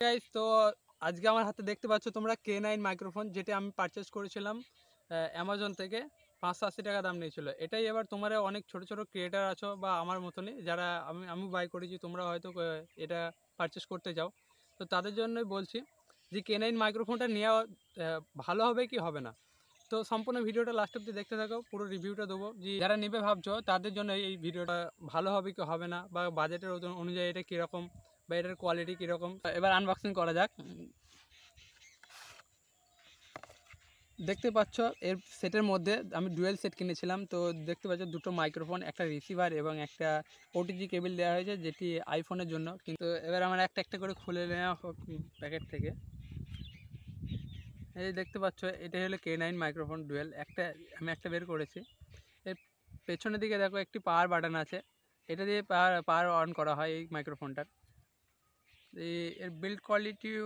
Guys, তো আজকে আমার হাতে দেখতে পাচ্ছ তোমরা K9 মাইক্রোফোন, যেটা আমি পারচেস করেছিলাম অ্যামাজন থেকে। 580 টাকা দাম নিয়েছিল এটাই। এবার তোমরা অনেক ছোট ছোট ক্রিয়েটার আছো বা আমার মতনই, যারা আমি বাই করেছি, তোমরা হয়তো এটা পারচেস করতে যাও, তো তাদের জন্যই বলছি যে K9 মাইক্রোফোনটা নেওয়া ভালো হবে কি হবে না। তো সম্পূর্ণ ভিডিওটা লাস্ট অব্দি দেখতে থাকো, পুরো রিভিউটা দেবো যে যারা নেবে ভাবছো তাদের জন্য এই ভিডিওটা ভালো হবে কি হবে না, বা বাজেটের অনুযায়ী এটা কীরকম বা এটার কোয়ালিটি কীরকম। এবার আনবক্সিং করা যাক। দেখতে পাচ্ছ এর সেটের মধ্যে আমি ডুয়েল সেট কিনেছিলাম। তো দেখতে পাচ্ছ দুটো মাইক্রোফোন, একটা রিসিভার এবং একটা ওটিজি কেবল দেওয়া হয়েছে, যেটি আইফোনের জন্য। কিন্তু এবার আমার একটা একটা করে খুলে নেওয়া হোক প্যাকেট থেকে। এই দেখতে পাচ্ছ এটা হলো K9 মাইক্রোফোন ডুয়েল। আমি একটা বের করেছি। এর পেছনের দিকে দেখো একটি পাওয়ার বাটন আছে, এটা দিয়ে পাওয়ার অন করা হয় এই মাইক্রোফোনটার। এর বিল্ড কোয়ালিটিও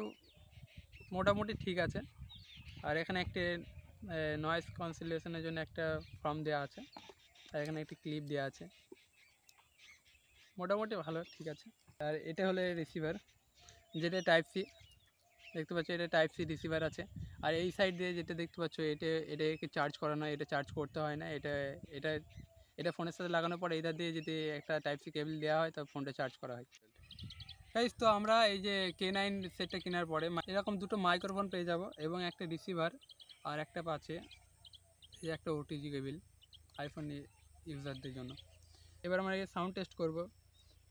মোটামুটি ঠিক আছে। আর এখানে একটি নয়েজ ক্যান্সেলেশনের জন্য একটা ফর্ম দেওয়া আছে, আর এখানে একটি ক্লিপ দেওয়া আছে, মোটামুটি ভালো ঠিক আছে। আর এটা হলো রিসিভার, যেটা টাইপ সি। দেখতে পাচ্ছ এটা টাইপ সি রিসিভার আছে। আর এই সাইড দিয়ে যেটা দেখতে পাচ্ছ এটাকে চার্জ করানো হয়, এটা চার্জ করতে হয় না। এটা এটা ফোনের সাথে লাগানোর পর এটা দিয়ে যদি একটা টাইপ সি কেবল দেওয়া হয় তো ফোনটা চার্জ করা হয়। গাইস, তো আমরা এই যে K9 সেটটা কেনার পরে এরকম দুটো মাইক্রোফোন পেয়ে যাব এবং একটা রিসিভার, আর একটা পাচ্ছে এই একটা ওটিজি কেবল আইফোন ইউজারদের জন্য। এবার আমরা এই সাউন্ড টেস্ট করব।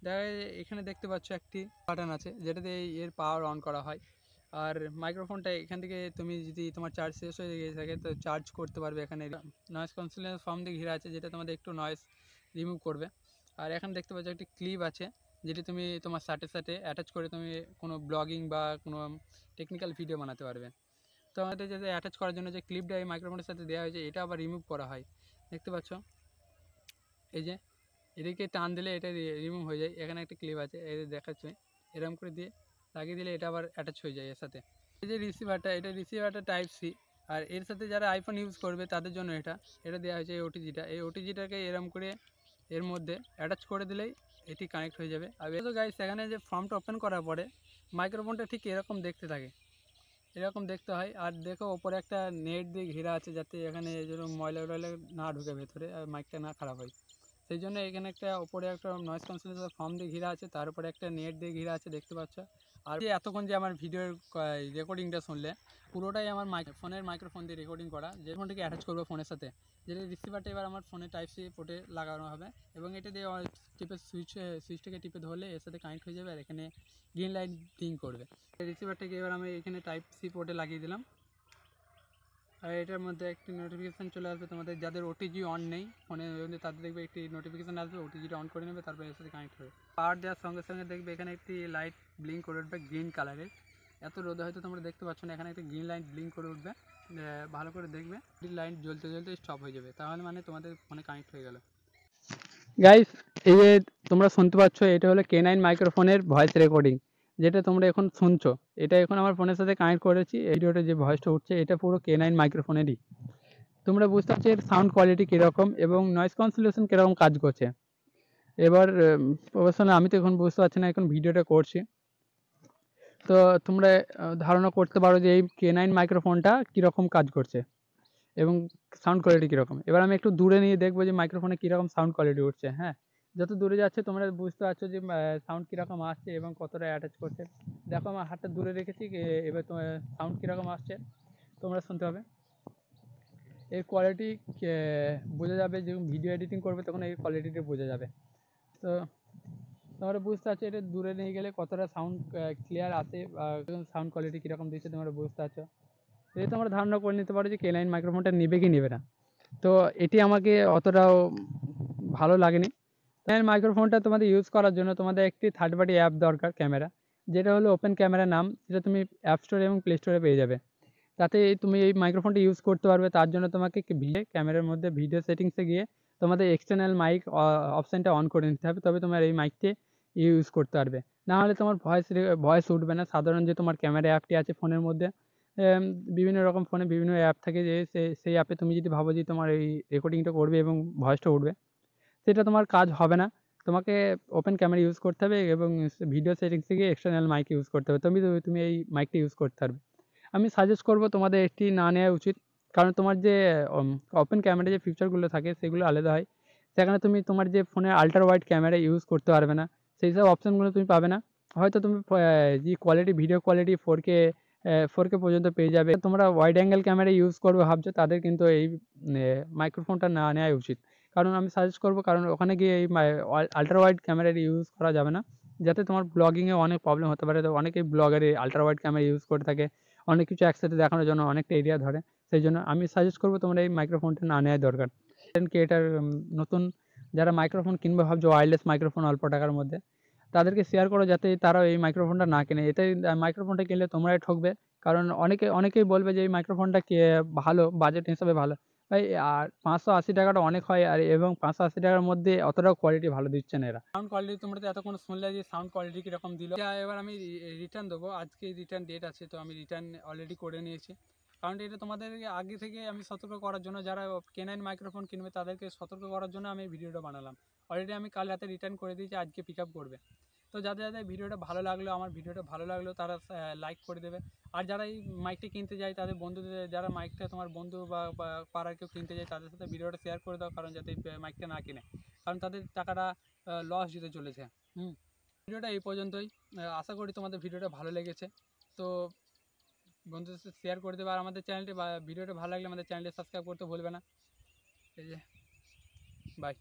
দেখা যায় এখানে দেখতে পাচ্ছ একটি বাটন আছে, যেটাতে এর পাওয়ার অন করা হয়। আর মাইক্রোফোনটা এখান থেকে তুমি যদি তোমার চার্জ শেষ হয়ে গিয়ে থাকে তো চার্জ করতে পারবে। এখানে নয়েজ ক্যান্সেলেশন ফর্ম দিয়ে ঘিরে আছে, যেটা তোমাদের একটু নয়েজ রিমুভ করবে। আর এখানে দেখতে পাচ্ছ একটি ক্লিপ আছে, যেটি তুমি তোমার সাথে অ্যাটাচ করে তুমি কোনো ব্লগিং বা কোনো টেকনিক্যাল ভিডিও বানাতে পারবে। তো আমাদের যে অ্যাটাচ করার জন্য যে ক্লিপটা এই মাইক্রোফোনের সাথে দেওয়া হয়েছে, এটা আবার রিমুভ করা হয়। দেখতে পাচ্ছ এই যে এদিকে টান দিলে এটা রিমুভ হয়ে যায়। এখানে একটা ক্লিপ আছে, এই দেখাচ্ছে, এরকম করে দিয়ে লাগিয়ে দিলে এটা আবার অ্যাটাচ হয়ে যায় এর সাথে। এই যে রিসিভারটা টাইপ সি। আর এর সাথে যারা আইফোন ইউজ করবে তাদের জন্য এটা দেওয়া হয়েছে এই ওটিজিটাকে এরম করে এর মধ্যে অ্যাটাচ করে দিলেই এটি কানেক্ট হয়ে যাবে। আর তো গাইস, এখানে যে ফর্মটা ওপেন করার পরে মাইক্রোফোনটা ঠিক এরকম দেখতে থাকে, এরকম দেখতে হয়। আর দেখো ওপরে একটা নেট দিয়ে ঘেরা আছে, যাতে এখানে যেরকম ময়লা টয়লা না ঢুকে ভেতরে আর মাইকটা না খারাপ হয়। সেই জন্য এখানে একটা ওপরে একটা নয়েজ ক্যান্সেলেশন ফর্ম দিয়ে ঘিরা আছে, তার উপরে একটা নেট দিয়ে ঘিরা আছে, দেখতে পাচ্ছ। আর যে এতক্ষণ যে আমার ভিডিওর রেকর্ডিংটা শুনলে, পুরোটাই আমার ফোনের মাইক্রোফোন দিয়ে রেকর্ডিং করা, যে ফোনটাকে অ্যাটাচ করবো ফোনের সাথে। যেটা রিসিভারটা এবার আমার ফোনে টাইপ সি পোর্টে লাগানো হবে, এবং এটা দিয়ে টিপে সুইচটাকে টিপে ধরলে এর সাথে কানেক্ট হয়ে যাবে, আর এখানে গ্রিন লাইট ব্লিঙ্ক করবে। রিসিভারটাকে এবার আমি এখানে টাইপ সি পোর্টে লাগিয়ে দিলাম। আর এটার মধ্যে একটি নোটিফিকেশান চলে আসবে, তোমাদের যাদের ওটিজি অন নেই ফোনে, তাদের দেখবে একটি নোটিফিকেশান আসবে, ওটিজিটা অন করে নেবে, তারপরে এর সাথে কানেক্ট হবে। পাওয়ার দেওয়ার সঙ্গে সঙ্গে দেখবে এখানে একটি লাইট ব্লিঙ্ক করে উঠবে গ্রিন কালারের। এত রোদে হয়তো তোমরা দেখতে পাচ্ছ না, এখানে একটি গ্রিন লাইট ব্লিঙ্ক করে উঠবে। ভালো করে দেখবে, গ্রিন লাইট জ্বলতে জ্বলতে স্টপ হয়ে যাবে, তাহলে মানে তোমাদের ফোনে কানেক্ট হয়ে গেল। গাইস, এই যে তোমরা শুনতে পাচ্ছ, এটা হলো K9 মাইক্রোফোনের ভয়েস রেকর্ডিং, যেটা তোমরা এখন শুনছো। এটা এখন আমার ফোনের সাথে কানেক্ট করেছি। এই ভিডিওটা যে ভয়েসটা উঠছে এটা পুরো K9 মাইক্রোফোনেরই। তোমরা বুঝতে পারছো এর সাউন্ড কোয়ালিটি কীরকম এবং নয়েজ ক্যান্সেলেশন কীরকম কাজ করছে। এবার প্রফেশনাল আমি তো এখন বুঝতে পারছি না, এখন ভিডিওটা করছি। তো তোমরা ধারণা করতে পারো যে এই K9 মাইক্রোফোনটা কীরকম কাজ করছে এবং সাউন্ড কোয়ালিটি কীরকম। এবার আমি একটু দূরে নিয়ে দেখবো যে মাইক্রোফোনে কীরকম সাউন্ড কোয়ালিটি উঠছে। হ্যাঁ, যত দূরে যাচ্ছে তোমরা বুঝতে পারছো যে সাউন্ড কীরকম আসছে এবং কতটা অ্যাটাচ করছে। দেখো আমার হাতটা দূরে রেখেছি, এবার তোমার সাউন্ড কীরকম আসছে তোমরা শুনতে হবে। এর কোয়ালিটি বোঝা যাবে, যখন ভিডিও এডিটিং করবে তখন এই কোয়ালিটিটা বোঝা যাবে। তো তোমরা বুঝতে পারছো এটা দূরে নিয়ে গেলে কতটা সাউন্ড ক্লিয়ার আসে বা সাউন্ড কোয়ালিটি কীরকম দিচ্ছে তোমরা বুঝতে পারছো। যদি তোমরা ধারণা করে নিতে পারো যে K9 মাইক্রোফোনটা নেবে কি নেবে না। তো এটি আমাকে অতটাও ভালো লাগেনি। K9 মাইক্রোফোনটা তোমাদের ইউজ করার জন্য তোমাদের একটি থার্ড পার্টি অ্যাপ দরকার, ক্যামেরা, যেটা হলো ওপেন ক্যামেরা নাম, যেটা তুমি অ্যাপ স্টোরে এবং প্লে স্টোরে পেয়ে যাবে। তাতে তুমি এই মাইক্রোফোনটা ইউজ করতে পারবে। তার জন্য তোমাকে ক্যামেরার মধ্যে ভিডিও সেটিংসে গিয়ে তোমাদের এক্সটার্নাল মাইক অপশানটা অন করে নিতে হবে, তবে তোমার এই মাইকটি ইউজ করতে পারবে। না হলে তোমার ভয়েস উঠবে না। সাধারণ যে তোমার ক্যামেরা অ্যাপটি আছে ফোনের মধ্যে, বিভিন্ন রকম ফোনে বিভিন্ন অ্যাপ থাকে, যে সেই অ্যাপে তুমি যদি ভাবো যে তোমার এই রেকর্ডিংটা করবে এবং ভয়েসটা উঠবে, সেটা তোমার কাজ হবে না। তোমাকে ওপেন ক্যামেরা ইউজ করতে হবে এবং ভিডিও সেটিংস থেকে এক্সটার্নাল মাইক ইউজ করতে হবে। তুমি এই মাইকটা ইউজ করতে পারবে। আমি সাজেস্ট করব তোমাদের এটি না নেওয়া উচিত। কারণ তোমার যে ওপেন ক্যামেরা যে ফিচারগুলো থাকে সেগুলো আলাদা হয়। সেখানে তুমি তোমার যে ফোনে আল্ট্রা ওয়াইড ক্যামেরা ইউজ করতে পারবে না। সেই সব অপশনগুলো তুমি পাবে না। হয়তো তুমি যে কোয়ালিটি ভিডিও কোয়ালিটি 4K পর্যন্ত পেয়ে যাবে। তোমরা ওয়াইড অ্যাঙ্গেল ক্যামেরা ইউজ করবে ভাবছো তাদের কিন্তু এই মাইক্রোফোনটা না নেওয়াই উচিত। কারণ আমি সাজেস্ট করব, কারণ ওখানে গিয়ে এই আল্ট্রা ওয়াইড ক্যামেরার ইউজ করা যাবে না। যাতে তোমার ব্লগিংয়ে অনেক প্রবলেম হতে পারে। তো অনেকেই ব্লগার এই আল্ট্রা ওয়াইড ক্যামেরা ইউজ করে থাকে। অনেক কিছু একসাথে দেখানোর জন্য অনেকটা এরিয়া ধরে। সেইজন্য আমি সাজেস্ট করব তোমরা এই মাইক্রোফোনটা না নেওয়াই দরকার। কনটেন্ট ক্রিয়েটর নতুন যারা মাইক্রোফোন কিনবে ভাবছো, ওয়্যারলেস মাইক্রোফোন অল্প টাকার মধ্যে, তাদেরকে শেয়ার করো যাতে তারাও এই মাইক্রোফোনটা না কেনে। এটাই মাইক্রোফোনটা কিনলে তোমরাই ঠকবে। কারণ অনেকেই বলবে যে এই মাইক্রোফোনটা ভালো, বাজেট হিসাবে ভালো। ভাই আর ৳580 অনেক হয়, আর এবং ৳580 মধ্যে অতটাও কোয়ালিটি ভালো দিচ্ছে না এরা। সাউন্ড কোয়ালিটি তোমরা তো এতক্ষণ শুনলে যে সাউন্ড কোয়ালিটি কীরকম দিল। এবার আমি রিটার্ন দেবো। আজকে রিটার্ন ডেট আছে, তো আমি রিটার্ন অলরেডি করে নিয়েছি। কারণ এটা তোমাদেরকে আগে থেকে আমি সতর্ক করার জন্য, যারা কেনাইন মাইক্রোফোন কিনবে তাদেরকে সতর্ক করার জন্য আমি এই ভিডিওটা বানালাম। অলরেডি আমি কাল রাতে রিটার্ন করে দিয়েছি, আজকে পিক আপ করবে। তো যাদের ভিডিওটা ভালো লাগলো, আমার ভিডিওটা ভালো লাগলো, তারা লাইক করে দেবে। আর যারা এই মাইকটা কিনতে যায় তাদের বন্ধুদের, যারা মাইকটা তোমার বন্ধু বা পাড়ার কেউ কিনতে যায় তাদের সাথে ভিডিওটা শেয়ার করে দাও, কারণ যাতে মাইকটা না কিনে, কারণ তাদের টাকাটা লস যেতে চলেছে। ভিডিওটা এই পর্যন্তই। আশা করি তোমাদের ভিডিওটা ভালো লেগেছে। তো বন্ধুদের সাথে শেয়ার করে দেবে। আর আমাদের চ্যানেলটি বা ভিডিওটা ভালো লাগলে আমাদের চ্যানেলটি সাবস্ক্রাইব করতে ভুলবে না। এই যে, বাই।